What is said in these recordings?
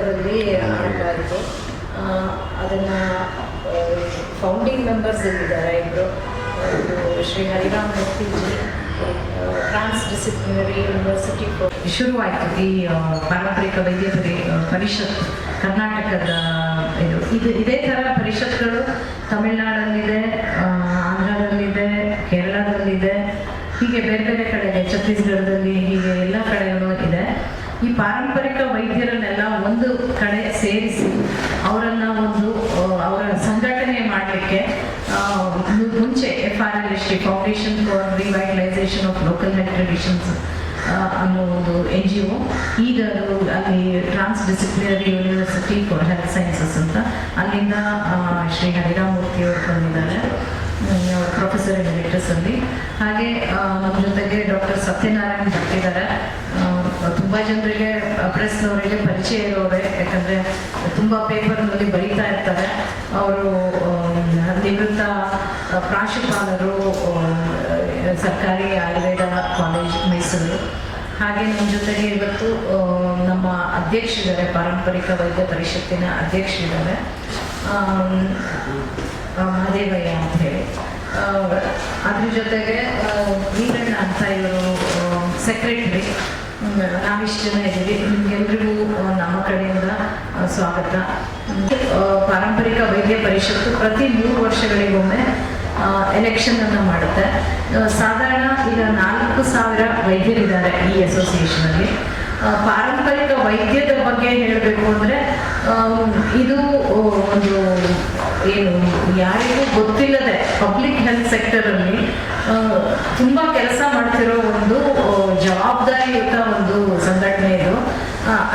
ಕರ್ನಾಟಕದಲ್ಲಿ ಆರಂಭ ಆಯಿತು. ಅದನ್ನು ಫೌಂಡಿಂಗ್ ಮೆಂಬರ್ಸ್ ಇದ್ದಾರೆ ಇಬ್ಬರು. ಶ್ರೀ ಹರಿರಾಮ್ ಮೂರ್ತಿಜಿ, ಟ್ರಾನ್ಸ್ ಡಿಸಿಪ್ಲಿನರಿ ಯೂನಿವರ್ಸಿಟಿ ಶುರುವಾಯಿತು ಈ ಪಾರಂಪರಿಕ ವೈದ್ಯ ಪರಿಷತ್ ಕರ್ನಾಟಕದ ಇದೇ ಥರ ಪರಿಷತ್ಗಳು ತಮಿಳುನಾಡಲ್ಲಿದೆ, ಆಂಧ್ರದಲ್ಲಿದೆ, ಕೇರಳದಲ್ಲಿದೆ, ಹೀಗೆ ಬೇರೆ ಬೇರೆ ಕಡೆ ಇದೆ, ಛತ್ತೀಸ್ಗಢದಲ್ಲಿ, ಹೀಗೆ ಎಲ್ಲ ಕಡೆಯೂ ಇದೆ. ಈ ಪಾರಂಪರಿಕ ವೈದ್ಯರನ್ನೆಲ್ಲ ಒಂದು ಕಡೆ ಸೇರಿಸಿ ಅವರನ್ನು ಅವರ ಸಂಘಟನೆ ಮಾಡಲಿಕ್ಕೆ ಮುಂಚೆ FRLST foundation for revitalisation of local health traditions ಅನ್ನೋ ಒಂದು NGO, ಈಗ ಅದು ಅಲ್ಲಿ transdisciplinary university for health sciences ಅಂತ, ಅಲ್ಲಿಂದ ಶ್ರೀ ಹರಿರಾಮ್ ಮೂರ್ತಿ ಅವರು ಬಂದಿದ್ದಾರೆ, ಪ್ರೊಫೆಸರ್ ಎಮಿರಿಟಸ್ ಅಲ್ಲಿ. ಹಾಗೆ ನಮ್ಮ ಜೊತೆಗೆ ಡಾಕ್ಟರ್ ಸತ್ಯನಾರಾಯಣ್ ಬರ್ತಿದ್ದಾರೆ. ತುಂಬ ಜನರಿಗೆ ಪ್ರೆಸ್ನವರಿಗೆ ಪರಿಚಯ ಇರೋರೆ, ಯಾಕಂದರೆ ತುಂಬ ಪೇಪರ್ನಲ್ಲಿ ಬರೀತಾ ಇರ್ತಾರೆ. ಅವರು ನಿವೃತ್ತ ಪ್ರಾಂಶುಪಾಲರು, ಸರ್ಕಾರಿ ಆಯುರ್ವೇದ ಕಾಲೇಜ್ ಮೈಸೂರು. ಹಾಗೆ ನಮ್ಮ ಜೊತೆಗೆ ಇವತ್ತು ನಮ್ಮ ಅಧ್ಯಕ್ಷರಿದ್ದಾರೆ, ಪಾರಂಪರಿಕ ವೈದ್ಯ ಪರಿಷತ್ತಿನ ಅಧ್ಯಕ್ಷರಿದ್ದಾರೆ, ಮಹದೇವಯ್ಯ ಅಂತ ಹೇಳಿ. ಅದ್ರ ಜೊತೆಗೆ ವೀರಣ್ಣ ಅಂತ ಇವರು ಸೆಕ್ರೆಟರಿ. ನಾವಿಷ್ಟು ಜನ ಇದ್ದೀವಿ. ನಿಮಗೆಲ್ರಿಗೂ ನಮ್ಮ ಕಡೆಯಿಂದ ಸ್ವಾಗತ. ಪಾರಂಪರಿಕ ವೈದ್ಯ ಪರಿಷತ್ತು ಪ್ರತಿ 3 ವರ್ಷಗಳಿಗೊಮ್ಮೆ ಎಲೆಕ್ಷನನ್ನು ಮಾಡುತ್ತೆ. ಸಾಧಾರಣ ಈಗ 4,000 ವೈದ್ಯರಿದ್ದಾರೆ ಈ ಅಸೋಸಿಯೇಷನಲ್ಲಿ. ಪಾರಂಪರಿಕ ವೈದ್ಯದ ಬಗ್ಗೆ ಹೇಳಬೇಕು ಅಂದರೆ ಇದು ಒಂದು ಏನು ಯಾರಿಗೂ ಗೊತ್ತಿಲ್ಲದೆ ಪಬ್ಲಿಕ್ ಹೆಲ್ತ್ ಸೆಕ್ಟರಲ್ಲಿ ತುಂಬ ಕೆಲಸ ಮಾಡ್ತಿರೋ ಒಂದು ಜವಾಬ್ದಾರಿಯುತ ಒಂದು ಸಂಘಟನೆ ಇದು.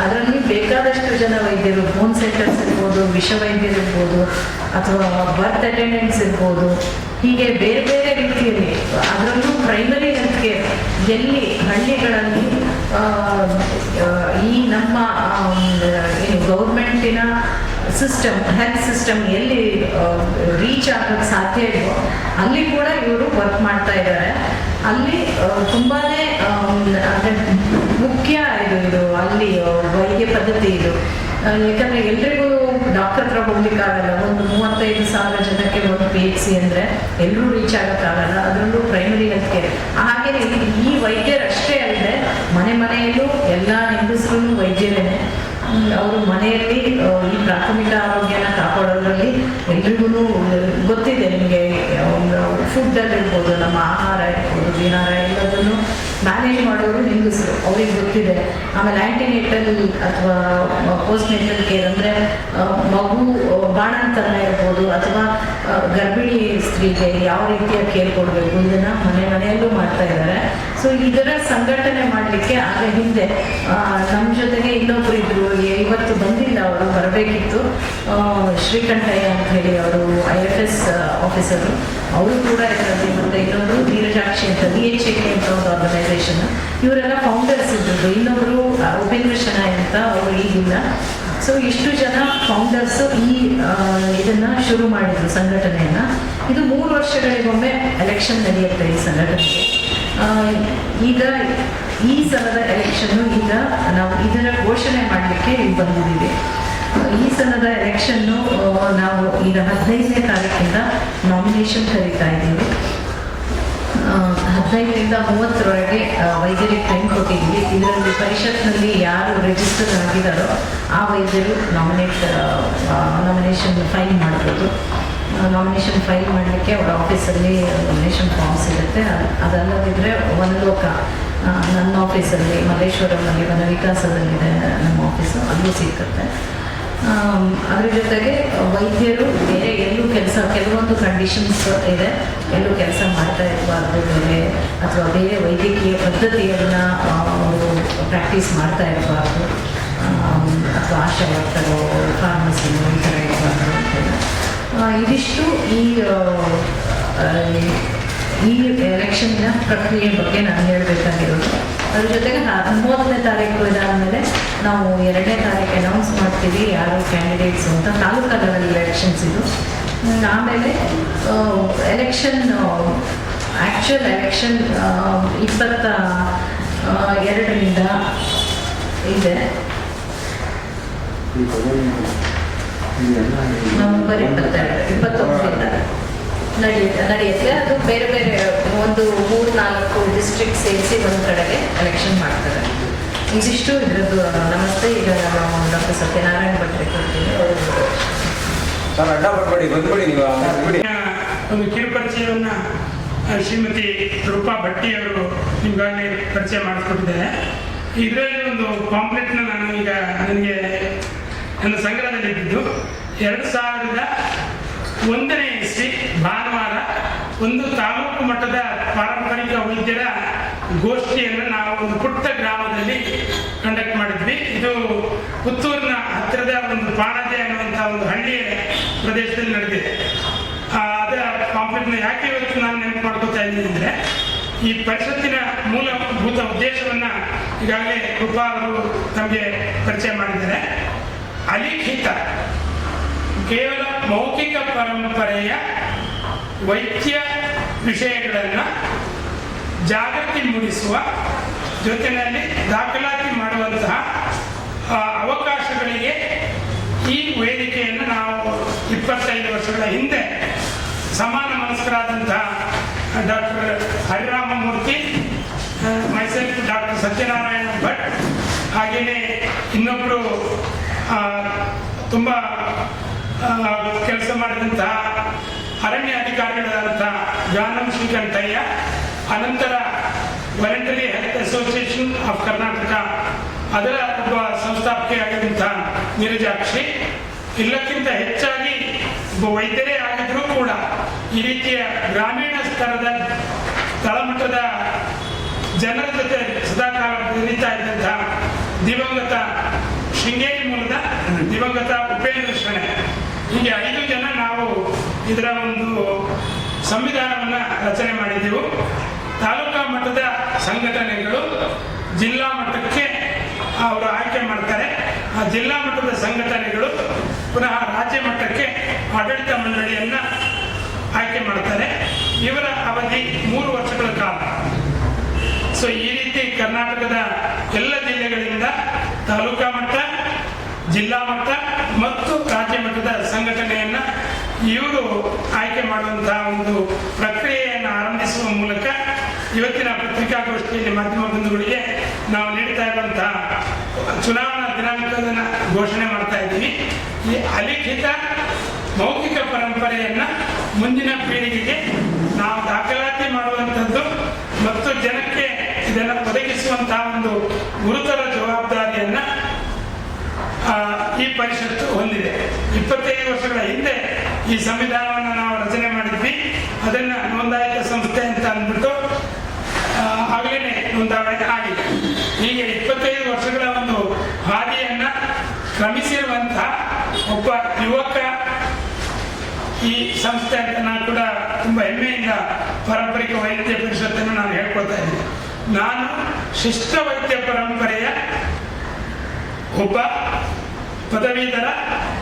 ಅದರಲ್ಲಿ ಬೇಕಾದಷ್ಟು ಜನ ವೈದ್ಯರು, ಬೋನ್ ಸೆಂಟರ್ಸ್ ಇರ್ಬೋದು, ವಿಷವೈದ್ಯರು ಇರ್ಬೋದು, ಅಥವಾ ಬರ್ತ್ ಅಟೆಂಡೆಂಟ್ಸ್ ಇರ್ಬೋದು, ಹೀಗೆ ಬೇರೆ ಬೇರೆ ರೀತಿಯಲ್ಲಿ, ಅದರಲ್ಲೂ ಪ್ರೈಮರಿ ಹೆಲ್ತ್ ಕೇರ್ ಎಲ್ಲಿ ಹಳ್ಳಿಗಳಲ್ಲಿ ಈ ನಮ್ಮ ಏನು ಗೌರ್ಮೆಂಟಿನ ಸಿಸ್ಟಮ್, ಹೆಲ್ತ್ ಸಿಸ್ಟಮ್ ಎಲ್ಲಿ ರೀಚ್ ಆಗೋಕ್ಕೆ ಸಾಧ್ಯ ಇದೆಯೋ ಅಲ್ಲಿ ಕೂಡ ಇವರು ವರ್ಕ್ ಮಾಡ್ತಾ ಇದ್ದಾರೆ. ಅಲ್ಲಿ ತುಂಬಾ ಅಂದರೆ ಮುಖ್ಯ ಇದು ಅಲ್ಲಿ ವೈದ್ಯ ಪದ್ಧತಿ ಇದು. ಯಾಕಂದರೆ ಎಲ್ರಿಗೂ ಡಾಕ್ಟರ್ ಹತ್ರ ಹೋಗ್ಲಿಕ್ಕಾಗಲ್ಲ. ಒಂದು 35,000 ಜನಕ್ಕೆ ಒಂದು PHC ಅಂದರೆ ಎಲ್ಲರೂ ರೀಚ್ ಆಗೋಕ್ಕಾಗಲ್ಲ, ಅದರಲ್ಲೂ ಪ್ರೈಮರಿ ಹೆಲ್ತ್ ಕೇರ್. ಹಾಗೆಯೇ ಈ ವೈದ್ಯರಷ್ಟೇ ಅಲ್ಲದೆ ಮನೆಯಲ್ಲೂ ಎಲ್ಲ ಹೆಂಗಸರು ವೈದ್ಯರೇನೆ. ಅವರು ಮನೆಯಲ್ಲಿ ಈ ಪ್ರಾಥಮಿಕ ಆರೋಗ್ಯನ ಕಾಪಾಡೋದ್ರಲ್ಲಿ ಎಲ್ರಿಗೂ ಗೊತ್ತಿದೆ. ನಿಮಗೆ ಫುಡ್ಡಲ್ಲಿರ್ಬೋದು, ನಮ್ಮ ಆಹಾರ ಇರ್ಬೋದು, ವಿಹಾರ ಎಲ್ಲದನ್ನು ಮ್ಯಾನೇಜ್ ಮಾಡೋರು ಹೆಂಗಸರು, ಅವ್ರಿಗೆ ಗೊತ್ತಿದೆ. ಆಮೇಲೆ ಆ್ಯಂಟಿನೇಟಲ್ ಅಥವಾ ಪೋಸ್ಟ್ ನೇಟಲ್ ಕೇರ್ ಅಂದರೆ ಮಗು ಬಾಣಂತನ ಇರ್ಬೋದು, ಅಥವಾ ಗರ್ಭಿಣಿ ಸ್ತ್ರೀಗೆ ಯಾವ ರೀತಿಯ ಕೇರ್ ಕೊಡಬೇಕು, ಇದನ್ನು ಮನೆಯಲ್ಲೂ ಮಾಡ್ತಾ ಇದ್ದಾರೆ. ಸೊ ಇದರ ಸಂಘಟನೆ ಮಾಡಲಿಕ್ಕೆ ಆಗ ಹಿಂದೆ ನಮ್ಮ ಜೊತೆಗೆ ಇನ್ನೊಬ್ರು ಇದ್ರು, ಇವತ್ತು ಬಂದಿಲ್ಲ, ಅವರು ಬರಬೇಕಿತ್ತು, ಶ್ರೀಕಂಠಯ್ಯ ಅಂತ ಹೇಳಿ, ಅವರು IFS ಆಫೀಸರು, ಅವರು ಕೂಡ ಇದರಲ್ಲಿ. ಮತ್ತು ಇನ್ನೊಂದು ನೀರಜಾಕ್ಷಿ ಅಂತ DHAK ಅಂತ ಒಂದು ಆರ್ಗನೈಸೇಷನ್, ಇವರೆಲ್ಲ ಫೌಂಡರ್ಸ್ ಇದ್ದರು. ಇನ್ನೊಬ್ಬರು ಉಪೇಂದ್ರ ಶೆಣಾಯ್ ಅಂತ, ಅವರು ಈಗಿಲ್ಲ. ಸೊ ಇಷ್ಟು ಜನ ಫೌಂಡರ್ಸು ಇದನ್ನು ಶುರು ಮಾಡಿದರು ಸಂಘಟನೆಯನ್ನು. ಇದು 3 ವರ್ಷಗಳಿಗೊಮ್ಮೆ ಎಲೆಕ್ಷನ್ ನಡೆಯುತ್ತೆ ಈ ಸಂಘಟನೆಗೆ. ಈಗ ಈ ಸಲದ ಎಲೆಕ್ಷನ್ನು ಈಗ ನಾವು ಇದರ ಘೋಷಣೆ ಮಾಡಲಿಕ್ಕೆ ಇಲ್ಲಿ ಬಂದಿದ್ದೀವಿ. ಈ ಸಲದ ಎಲೆಕ್ಷನ್ನು ನಾವು ಈಗ 15ನೇ ತಾರೀಕಿಂದ ನಾಮಿನೇಷನ್ ಕರೀತಾ ಇದ್ದೀವಿ. 15ರಿಂದ 30ರವರೆಗೆ ವೈದ್ಯರಿಗೆ ಟೈಮ್ ಕೊಟ್ಟಿದ್ದೀವಿ. ಇದರಲ್ಲಿ ಪರಿಷತ್ನಲ್ಲಿ ಯಾರು ರಿಜಿಸ್ಟರ್ ಆಗಿದ್ದಾರೋ ಆ ವೈದ್ಯರು ನಾಮಿನೇಷನ್ ಫೈಲ್ ಮಾಡ್ಬೋದು. ನಾಮಿನೇಷನ್ ಫೈಲ್ ಮಾಡಲಿಕ್ಕೆ ಅವರ ಆಫೀಸಲ್ಲಿ ನಾಮಿನೇಷನ್ ಫಾರ್ಮ್ಸ್ ಇರುತ್ತೆ. ಅದಲ್ಲದಿದ್ದರೆ ವನಲೋಕ ನನ್ನ ಆಫೀಸಲ್ಲಿ ಮಲ್ಲೇಶ್ವರಮಲ್ಲಿ ವನವಿಕಾಸದಲ್ಲಿದೆ ನಮ್ಮ ಆಫೀಸು, ಅಲ್ಲೂ ಸಿಕ್ಕುತ್ತೆ. ಅದ್ರ ಜೊತೆಗೆ ವೈದ್ಯರು ಬೇರೆ ಎಲ್ಲೂ ಕೆಲವೊಂದು ಕಂಡೀಷನ್ಸ್ ಇದೆ, ಎಲ್ಲೂ ಕೆಲಸ ಮಾಡ್ತಾ ಇರಬಾರ್ದು, ಬೇರೆ ಅಥವಾ ಬೇರೆ ವೈದ್ಯಕೀಯ ಪದ್ಧತಿಯನ್ನು ಅವರು ಪ್ರಾಕ್ಟೀಸ್ ಮಾಡ್ತಾ ಇರಬಾರ್ದು, ಅಥವಾ ಆಶಾ ವರ್ಕರು, ಫಾರ್ಮಸಿನೋ ಈ ಥರ ಇರಬಾರ್ದು ಅಂತೇಳಿ. ಇದಿಷ್ಟು ಈ ಎಲೆಕ್ಷನ್ನ ಪ್ರಕ್ರಿಯೆ ಬಗ್ಗೆ ನಾನು ಹೇಳಬೇಕಾಗಿರೋದು. ಅದ್ರ ಜೊತೆಗೆ 30ನೇ ತಾರೀಕು ಇದಾದಮೇಲೆ ನಾವು 2ನೇ ತಾರೀಕು ಅನೌನ್ಸ್ ಮಾಡ್ತೀವಿ ಯಾರು ಕ್ಯಾಂಡಿಡೇಟ್ಸು ಅಂತ. ತಾಲೂಕಾ ಲೆವೆಲ್ ಎಲೆಕ್ಷನ್ಸ್ ಇದು. ಆಮೇಲೆ ಎಲೆಕ್ಷನ್ ಆ್ಯಕ್ಚುಯಲ್ ಎಲೆಕ್ಷನ್ 22ರಿಂದ ಇದೆ. ನವೆಂಬರ್ 21ರಿಂದ ನಡೆಯುತ್ತೆ. ಅದು ಬೇರೆ ಬೇರೆ ಒಂದು 3-4 ಡಿಸ್ಟ್ರಿಕ್ಟ್ ಸೇರಿಸಿ ಒಂದು ಕಡೆಗೆ ಎಲೆಕ್ಷನ್ ಮಾಡ್ತಾರೆ. ಇದಿಷ್ಟು ಇದ್ರದ್ದು ನಮಸ್ತೆ. ಈಗ ನಾವು ಡಾಕ್ಟರ್ ಸತ್ಯನಾರಾಯಣ ಭಟ್ರಿಗೆ ಕೊಡ್ತೀವಿ. ಒಂದು ಕಿರುಪರಿಚಯವನ್ನು ಶ್ರೀಮತಿ ರೂಪಾ ಭಟ್ಟಿ ಅವರು ನಿಮ್ಗಾಗಲೇ ಪರಿಚಯ ಮಾಡಿಕೊಟ್ಟಿದ್ದಾರೆ. ಇದರಲ್ಲಿ ಒಂದು ಪಾಂಪ್ಲೆಟ್ನ ನಾನು ಈಗ ನನಗೆ ನನ್ನ ಸಂಗ್ರಹದಲ್ಲಿ ಇದ್ದಿದ್ದು 2001ನೇ ಇಸ್ವಿ ಭಾನುವಾರ ಒಂದು ತಾಲೂಕು ಮಟ್ಟದ ಪಾರಂಪರಿಕ ವೈದ್ಯರ ಗೋಷ್ಠಿಯನ್ನು ನಾವು ಒಂದು ಪುಟ್ಟ ಗ್ರಾಮದಲ್ಲಿ ಕಂಡಕ್ಟ್ ಮಾಡಿದ್ವಿ. ಇದು ಪುತ್ತೂರಿನ ಹತ್ತಿರದ ಒಂದು ಪಾಣಜೆ ಅನ್ನುವಂಥ ಒಂದು ಹಳ್ಳಿಯ ಪ್ರದೇಶದಲ್ಲಿ ನಡೆದಿದೆ. ಅದರ ಪಾಂಪ್ಲೆಟ್ನ ಯಾಕೆ ಇವತ್ತು ನಾನು ನೆನಪು ಮಾಡ್ಕೋತಾ ಇದ್ದೀನಿ ಅಂದರೆ, ಈ ಪರಿಷತ್ತಿನ ಮೂಲಭೂತ ಉದ್ದೇಶವನ್ನು ಈಗಾಗಲೇ ರೂಪಾ ಅವರು ತಮಗೆ ಪರಿಚಯ ಮಾಡಿದ್ದಾರೆ. ಅಲಿಖಿತ ಕೇವಲ ಮೌಖಿಕ ಪರಂಪರೆಯ ವೈದ್ಯ ವಿಷಯಗಳನ್ನು ಜಾಗೃತಿ ಮೂಡಿಸುವ ಜೊತೆಯಲ್ಲಿ ದಾಖಲಾತಿ ಮಾಡುವಂತಹ ಅವಕಾಶಗಳಿಗೆ ಈ ವೇದಿಕೆಯನ್ನು ನಾವು 25 ವರ್ಷಗಳ ಹಿಂದೆ ಸಮಾನ ಮನಸ್ಕರಾದಂತಹ doctor Hariramamurthy, myself doctor Satyanarayana Bhat, ಹಾಗೆಯೇ ಇನ್ನೊಬ್ಬರು ತುಂಬ ಕೆಲಸ ಮಾಡಿದಂತಹ ಅರಣ್ಯ ಅಧಿಕಾರಿಗಳಾದಂತಹ ಜಾನಂ ಶ್ರೀಕಂಠಯ್ಯ, ಅನಂತರ voluntary health association of Karnataka ಅದರ ಒಬ್ಬ ಸಂಸ್ಥಾಪಕಿಯಾಗಿದ್ದಂತಹ ನೀರಜಾಕ್ಷಿ, ಎಲ್ಲಕ್ಕಿಂತ ಹೆಚ್ಚಾಗಿ ಒಬ್ಬ ವೈದ್ಯರೇ ಆಗಿದ್ರೂ ಕೂಡ ಈ ರೀತಿಯ ಗ್ರಾಮೀಣ ಸ್ತರದ ತಳಮಟ್ಟದ ಜನರ ಜೊತೆ ಸದಾಕಾಲ ಬೆರೀತಾ ಇದ್ದಂತಹ ದಿವಂಗತ ಶೃಂಗೇರಿ ಮೂಲದ ದಿವಂಗತ ಉಪೇಂದ್ರ ಶೆಣೈ, ಹೀಗೆ 5 ಜನ ನಾವು ಇದರ ಒಂದು ಸಂವಿಧಾನವನ್ನು ರಚನೆ ಮಾಡಿದ್ದೆವು. ತಾಲೂಕಾ ಮಟ್ಟದ ಸಂಘಟನೆಗಳು ಜಿಲ್ಲಾ ಮಟ್ಟಕ್ಕೆ ಅವರು ಆಯ್ಕೆ ಮಾಡ್ತಾರೆ. ಆ ಜಿಲ್ಲಾ ಮಟ್ಟದ ಸಂಘಟನೆಗಳು ಪುನಃ ರಾಜ್ಯ ಮಟ್ಟಕ್ಕೆ ಆಡಳಿತ ಮಂಡಳಿಯನ್ನು ಆಯ್ಕೆ ಮಾಡ್ತಾರೆ. ಇವರ ಅವಧಿ 3 ವರ್ಷಗಳ ಕಾಲ. ಸೊ ಈ ರೀತಿ ಕರ್ನಾಟಕದ ಎಲ್ಲ ಜಿಲ್ಲೆಗಳಿಂದ ತಾಲೂಕಾ ಮಟ್ಟ, ಜಿಲ್ಲಾ ಮಟ್ಟ ಮತ್ತು ರಾಜ್ಯ ಮಟ್ಟದ ಸಂಘಟನೆಯನ್ನು ಇವರು ಆಯ್ಕೆ ಮಾಡುವಂತಹ ಒಂದು ಪ್ರಕ್ರಿಯೆಯನ್ನು ಆರಂಭಿಸುವ ಮೂಲಕ ಇವತ್ತಿನ ಪತ್ರಿಕಾಗೋಷ್ಠಿಯಲ್ಲಿ ಮಾಧ್ಯಮ ಬಂಧುಗಳಿಗೆ ನಾವು ನೀಡ್ತಾ ಇರುವಂತಹ ಚುನಾವಣಾ ದಿನಾಂಕವನ್ನು ಘೋಷಣೆ ಮಾಡ್ತಾ ಇದ್ದೀವಿ. ಈ ಅಲಿಖಿತ ಮೌಖಿಕ ಪರಂಪರೆಯನ್ನು ಮುಂದಿನ ಪೀಳಿಗೆಗೆ ನಾವು ದಾಖಲಾತಿ ಮಾಡುವಂಥದ್ದು ಮತ್ತು ಜನಕ್ಕೆ ಇದನ್ನು ಒದಗಿಸುವಂತಹ ಒಂದು ಗುರುತರ ಜವಾಬ್ದಾರಿಯನ್ನು ಈ ಪರಿಷತ್ತು ಹೊಂದಿದೆ. 25 ವರ್ಷಗಳ ಹಿಂದೆ ಈ ಸಂವಿಧಾನವನ್ನು ನಾವು ರಚನೆ ಮಾಡಿದ್ವಿ. ಅದನ್ನು ನೋಂದಾಯಿತ ಸಂಸ್ಥೆ ಅಂತ ಅಂದ್ಬಿಟ್ಟು ಆಗಲೇ ನೋಂದಾವಣೆ ಆಗಿದೆ. ಹೀಗೆ 25 ವರ್ಷಗಳ ಒಂದು ಹಾದಿಯನ್ನು ಕ್ರಮಿಸಿರುವಂತಹ ಒಬ್ಬ ಯುವಕ ಈ ಸಂಸ್ಥೆ ಅಂತ ನಾನು ಕೂಡ ತುಂಬ ಹೆಮ್ಮೆಯಿಂದ ಪಾರಂಪರಿಕ ವೈದ್ಯ ಪರಿಷತ್ತನ್ನು ನಾನು ಹೇಳ್ಕೊಳ್ತಾ ಇದ್ದೀನಿ. ನಾನು ಶಿಷ್ಟ ವೈದ್ಯ ಪರಂಪರೆಯ ಒಬ್ಬ ಪದವೀಧರ,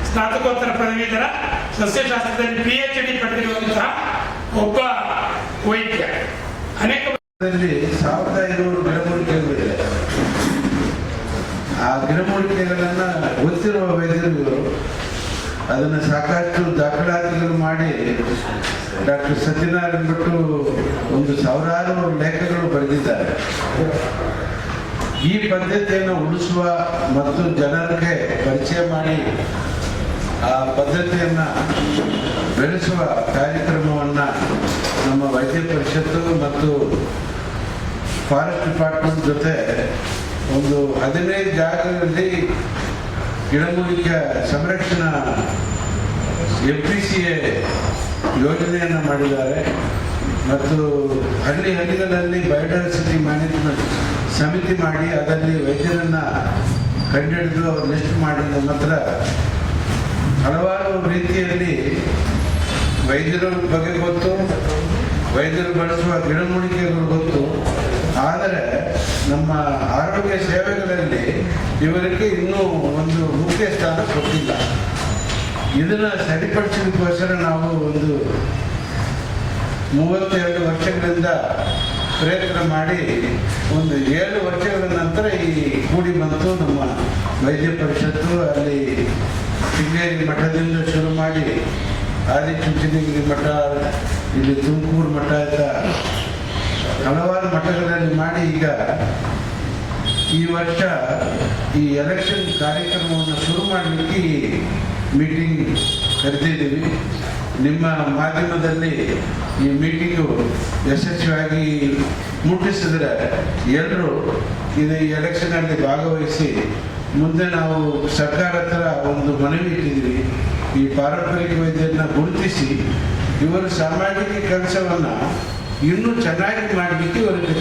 ಸ್ನಾತಕೋತ್ತರ ಪದವೀಧರ, ಸಸ್ಯಶಾಸ್ತ್ರದಲ್ಲಿ PhD ಪಡೆದಿರುವಂತಹ ಒಬ್ಬ ವೈದ್ಯ. ಅನೇಕ 1500 ಗಿಡಮೂಲಿಕೆಗಳಿದೆ. ಆ ಗಿಡಮೂಲಿಕೆಗಳನ್ನು ಗೊತ್ತಿರುವ ವೈದ್ಯರು ಇವರು ಅದನ್ನು ಸಾಕಷ್ಟು ದಾಖಲಾತಿಗಳು ಮಾಡಿ ಡಾಕ್ಟರ್ ಸತ್ಯನಾರಾಯಣ ಭಟ್ಟು ಒಂದು 1000 ಲೇಖಗಳು ಬರೆದಿದ್ದಾರೆ. ಈ ಪದ್ಧತಿಯನ್ನು ಉಳಿಸುವ ಮತ್ತು ಜನರಿಗೆ ಪರಿಚಯ ಮಾಡಿ ಆ ಪದ್ಧತಿಯನ್ನು ಬೆಳೆಸುವ ಕಾರ್ಯಕ್ರಮವನ್ನು ನಮ್ಮ ವೈದ್ಯ ಪರಿಷತ್ತು ಮತ್ತು ಫಾರೆಸ್ಟ್ ಡಿಪಾರ್ಟ್ಮೆಂಟ್ ಜೊತೆ ಒಂದು 15 ಜಾಗಗಳಲ್ಲಿ ಗಿಡಮೂಲಿಕೆ ಸಂರಕ್ಷಣಾ FPCA ಯೋಜನೆಯನ್ನು ಮಾಡಿದ್ದಾರೆ. ಮತ್ತು ಹಳ್ಳಿಗಳಲ್ಲಿ ಬಯೋಡೈವರ್ಸಿಟಿ ಮ್ಯಾನೇಜ್ಮೆಂಟ್ ಸಮಿತಿ ಮಾಡಿ ಅದರಲ್ಲಿ ವೈದ್ಯರನ್ನು ಕಂಡುಹಿಡಿದು ಅವರು ಲಿಸ್ಟ್ ಮಾಡಿದ ನಂತರ ಹಲವಾರು ರೀತಿಯಲ್ಲಿ ವೈದ್ಯರ ಬಗ್ಗೆ ಗೊತ್ತು, ವೈದ್ಯರು ಬಳಸುವ ಗಿಡಮೂಲಿಕೆಗಳು ಗೊತ್ತು. ಆದರೆ ನಮ್ಮ ಆರೋಗ್ಯ ಸೇವೆಗಳಲ್ಲಿ ಇವರಿಗೆ ಇನ್ನೂ ಒಂದು ಮುಖ್ಯ ಸ್ಥಾನ ಕೊಟ್ಟಿಲ್ಲ. ಇದನ್ನು ಸರಿಪಡಿಸಲಿಕ್ಕೋಸ್ಕರ ನಾವು ಒಂದು 32 ವರ್ಷಗಳಿಂದ ಪ್ರಯತ್ನ ಮಾಡಿ ಒಂದು 7 ವರ್ಷಗಳ ನಂತರ ಈ ಕೂಡಿ ಬಂತು ನಮ್ಮ ವೈದ್ಯ ಪರಿಷತ್ತು. ಅಲ್ಲಿ ಶೃಂಗೇರಿ ಮಠದಿಂದ ಶುರು ಮಾಡಿ ಆದಿಚುಂಚನಗಿರಿ ಮಠ, ಇಲ್ಲಿ ತುಮಕೂರು ಮಠ ಅಂತ ಹಲವಾರು ಮಠಗಳಲ್ಲಿ ಮಾಡಿ ಈಗ ಈ ವರ್ಷ ಈ ಎಲೆಕ್ಷನ್ ಕಾರ್ಯಕ್ರಮವನ್ನು ಶುರು ಮಾಡಲಿಕ್ಕೆ ಮೀಟಿಂಗ್ ಕರೆದಿದ್ದೀವಿ. ನಿಮ್ಮ ಮಾಧ್ಯಮದಲ್ಲಿ ಈ ಮೀಟಿಂಗು ಯಶಸ್ವಿಯಾಗಿ ಮುಟ್ಟಿಸಿದ್ರೆ ಎಲ್ಲರೂ ಇದು ಈ ಎಲೆಕ್ಷನಲ್ಲಿ ಭಾಗವಹಿಸಿ ಮುಂದೆ ನಾವು ಸರ್ಕಾರ ಹತ್ರ ಒಂದು ಮನವಿ ಇಟ್ಟಿದ್ದೀವಿ. ಈ ಪಾರಂಪರಿಕ ವೈದ್ಯರನ್ನ ಗುರುತಿಸಿ ಇವರು ಸಾಮಾಜಿಕ ಕೆಲಸವನ್ನು ಇನ್ನೂ ಚೆನ್ನಾಗಿ ಮಾಡಲಿಕ್ಕೆ ಇವರಿಗೆ